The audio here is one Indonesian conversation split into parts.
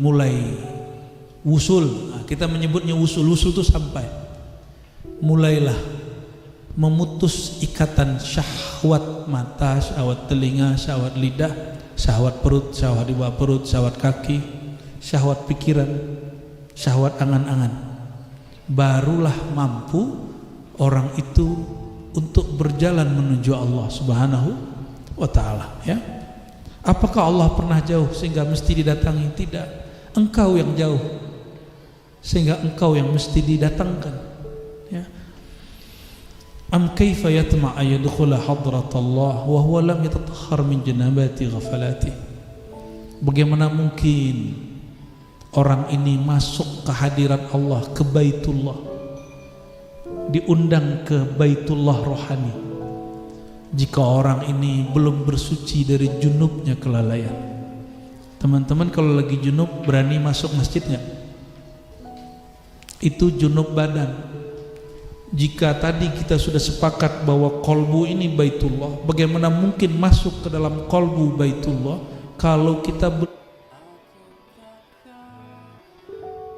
mulai wusul, kita menyebutnya wusul itu sampai mulailah memutus ikatan syahwat mata, syahwat telinga, syahwat lidah, syahwat perut, syahwat di bawah perut, syahwat kaki, syahwat pikiran, syahwat angan-angan, barulah mampu orang itu untuk berjalan menuju Allah Subhanahu wa ta'ala. Ya, apakah Allah pernah jauh sehingga mesti didatangi? Tidak. Engkau yang jauh sehingga engkau yang mesti didatangkan. Ya. Am kaifa yatma'a yadkhula hadratallah wa huwa lam yatatahhar min janabati ghafalati. Bagaimana mungkin orang ini masuk ke hadirat Allah, ke Baitullah, diundang ke Baitullah rohani, jika orang ini belum bersuci dari junubnya kelalaian? Teman-teman kalau lagi junub berani masuk masjid nggak? Itu junub badan. Jika tadi kita sudah sepakat bahwa kolbu ini Baitullah, bagaimana mungkin masuk ke dalam kolbu Baitullah kalau kita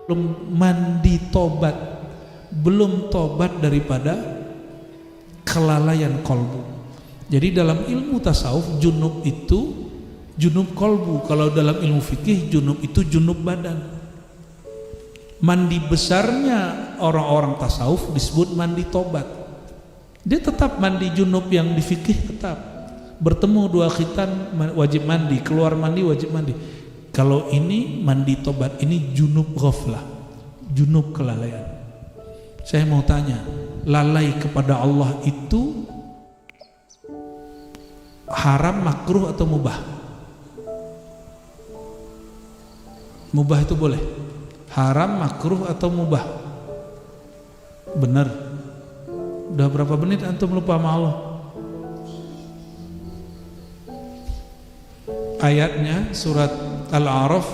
belum mandi tobat, belum tobat daripada kelalaian kolbu. Jadi dalam ilmu tasawuf junub itu junub kolbu, kalau dalam ilmu fikih junub itu junub badan. Mandi besarnya orang-orang tasawuf disebut mandi tobat. Dia tetap mandi junub yang di fikih tetap. Bertemu dua khitan wajib mandi, keluar mandi wajib mandi. Kalau ini mandi tobat, ini junub ghaflah, junub kelalaian. Saya mau tanya, lalai kepada Allah itu haram, makruh atau mubah? Mubah itu boleh. Haram, makruh atau mubah? Benar. Udah berapa menit antum lupa sama Allah? Ayatnya surat Al-A'raf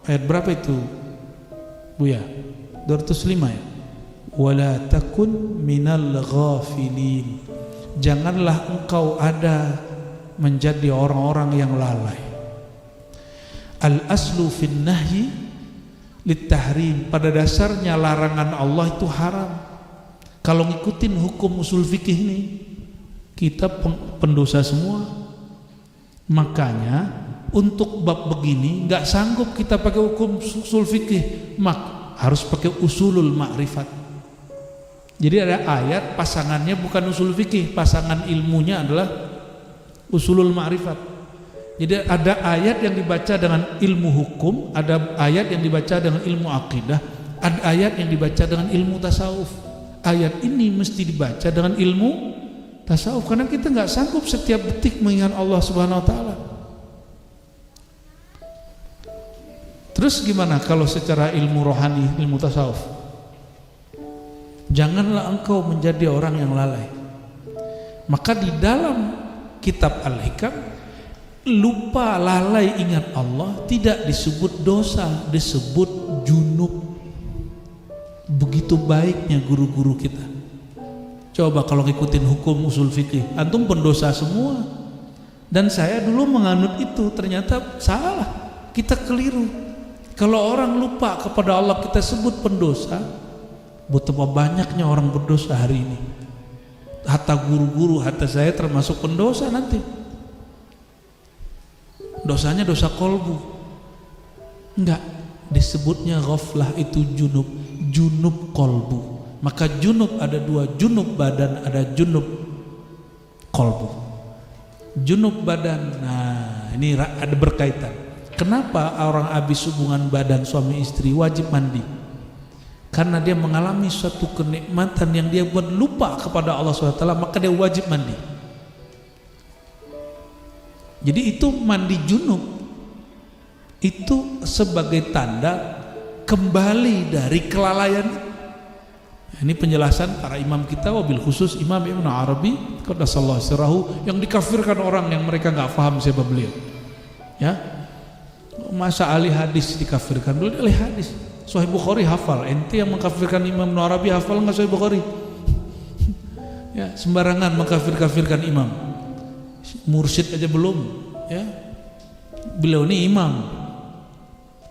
ayat berapa itu Buya? 205 ya. Wala takun minal ghafilin. Janganlah engkau ada menjadi orang-orang yang lalai. Al-aslu fin nahyi lit-tahrim. Pada dasarnya larangan Allah itu haram. Kalau ngikutin hukum usul fikih ini, kita pendosa semua. Makanya untuk bab begini nggak sanggup kita pakai hukum usul fikih, harus pakai usulul ma'rifat. Jadi ada ayat pasangannya bukan usul fikih, pasangan ilmunya adalah usulul ma'rifat. Jadi ada ayat yang dibaca dengan ilmu hukum, ada ayat yang dibaca dengan ilmu akidah, ada ayat yang dibaca dengan ilmu tasawuf. Ayat ini mesti dibaca dengan ilmu tasawuf, karena kita nggak sanggup setiap detik mengingat Allah Subhanahu wa ta'ala. Terus gimana kalau secara ilmu rohani, ilmu tasawuf? Janganlah engkau menjadi orang yang lalai. Maka di dalam kitab Al-Hikam, lupa, lalai, ingat Allah tidak disebut dosa, disebut junub. Begitu baiknya guru-guru kita. Coba kalau ngikutin hukum usul fikih, antum pendosa semua. Dan saya dulu menganut itu, ternyata salah, kita keliru. Kalau orang lupa kepada Allah kita sebut pendosa. Betapa banyaknya orang berdosa hari ini. Hatta guru-guru, hatta saya termasuk pendosa nanti. Dosanya dosa kolbu. Enggak, disebutnya ghaflah itu junub, junub kolbu. Maka junub ada dua, junub badan, ada junub kolbu. Junub badan, nah ini ada berkaitan. Kenapa orang habis hubungan badan suami istri wajib mandi? Karena dia mengalami suatu kenikmatan yang dia buat lupa kepada Allah SWT, maka dia wajib mandi. Jadi itu mandi junub itu sebagai tanda kembali dari kelalaian. Ini penjelasan para imam kita, wabil khusus Imam Ibn Arabi qaddasallahu sirrahu, yang dikafirkan orang yang mereka nggak paham siapa beliau. Ya, masa ahli hadis dikafirkan? Beliau ahli hadis. Sahih Bukhari hafal. Ente yang mengkafirkan Imam Ibn Arabi hafal nggak Sahih Bukhari? Ya, sembarangan mengkafir-kafirkan imam. Mursyid aja belum. Ya, beliau ini imam.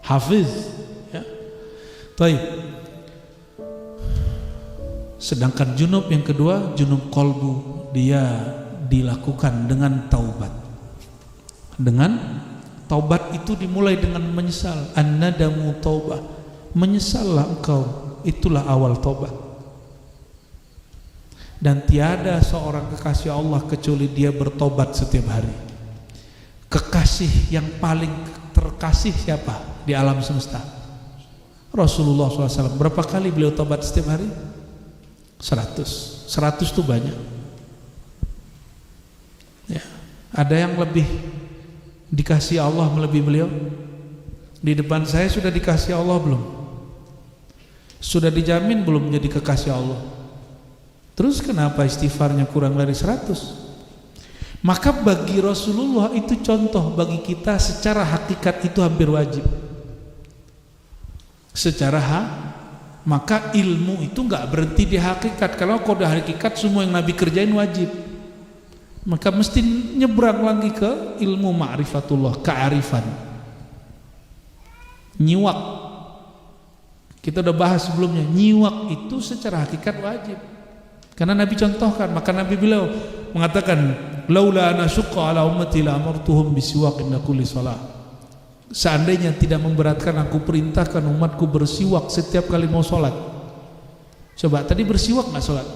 hafiz, ya. Taib. Sedangkan junub yang kedua, junub kolbu, dia dilakukan dengan taubat. Dengan taubat itu dimulai dengan menyesal. An-nadamu taubah, menyesallah engkau, itulah awal taubat. Dan tiada seorang kekasih Allah kecuali dia bertobat setiap hari. Kekasih yang paling terkasih siapa di alam semesta? Rasulullah SAW. Berapa kali beliau tobat setiap hari? 100. 100 itu banyak, ya. Ada yang lebih dikasih Allah melebihi beliau? Di depan saya sudah dikasih Allah belum? Sudah dijamin belum jadi kekasih Allah? Terus kenapa istighfarnya kurang dari 100? Maka bagi Rasulullah itu contoh, bagi kita secara hakikat itu hampir wajib. Maka ilmu itu nggak berhenti di hakikat. Kalau kau udah hakikat, semua yang Nabi kerjain wajib. Maka mesti nyebrang lagi ke ilmu ma'rifatullah, kearifan. Nyiwak, kita udah bahas sebelumnya. Nyiwak itu secara hakikat wajib, karena Nabi contohkan. Maka Nabi beliau mengatakan, laula ana syuqqa ala ummati la amartuhum bisiwak inda kulli shalah. Seandainya tidak memberatkan, aku perintahkan umatku bersiwak setiap kali mau sholat. Coba tadi bersiwak nggak sholat?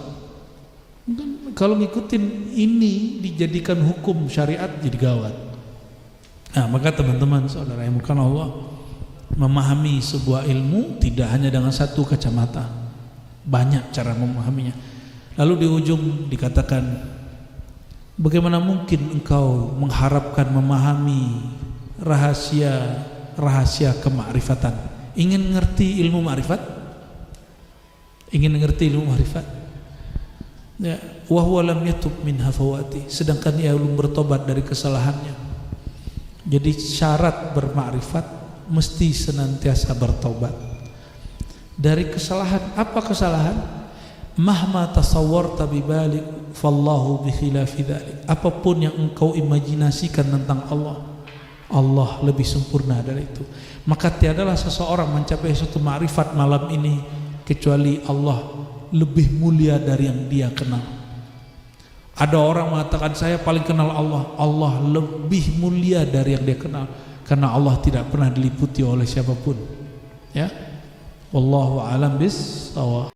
Kalau ngikutin ini dijadikan hukum syariat, jadi gawat. Nah, maka teman-teman saudara yang bukan Allah, memahami sebuah ilmu tidak hanya dengan satu kacamata, banyak cara memahaminya. Lalu di ujung dikatakan, bagaimana mungkin engkau mengharapkan memahami rahasia kemakrifatan? Ingin ngerti ilmu makrifat? Ingin ngerti ilmu makrifat? Ya, wa huwa lam yatub min hafawati, sedangkan ia belum bertobat dari kesalahannya. Jadi syarat bermakrifat mesti senantiasa bertobat dari kesalahan. Apa kesalahan? Mahma tasawwarta bibalik fallahu bikhilafi dzalik. Apapun yang engkau imajinasikan tentang Allah, Allah lebih sempurna dari itu. Maka tiadalah seseorang mencapai suatu makrifat malam ini kecuali Allah lebih mulia dari yang dia kenal. Ada orang mengatakan saya paling kenal Allah. Allah lebih mulia dari yang dia kenal, karena Allah tidak pernah diliputi oleh siapapun, ya. Wallahu a'lam bis-shawab.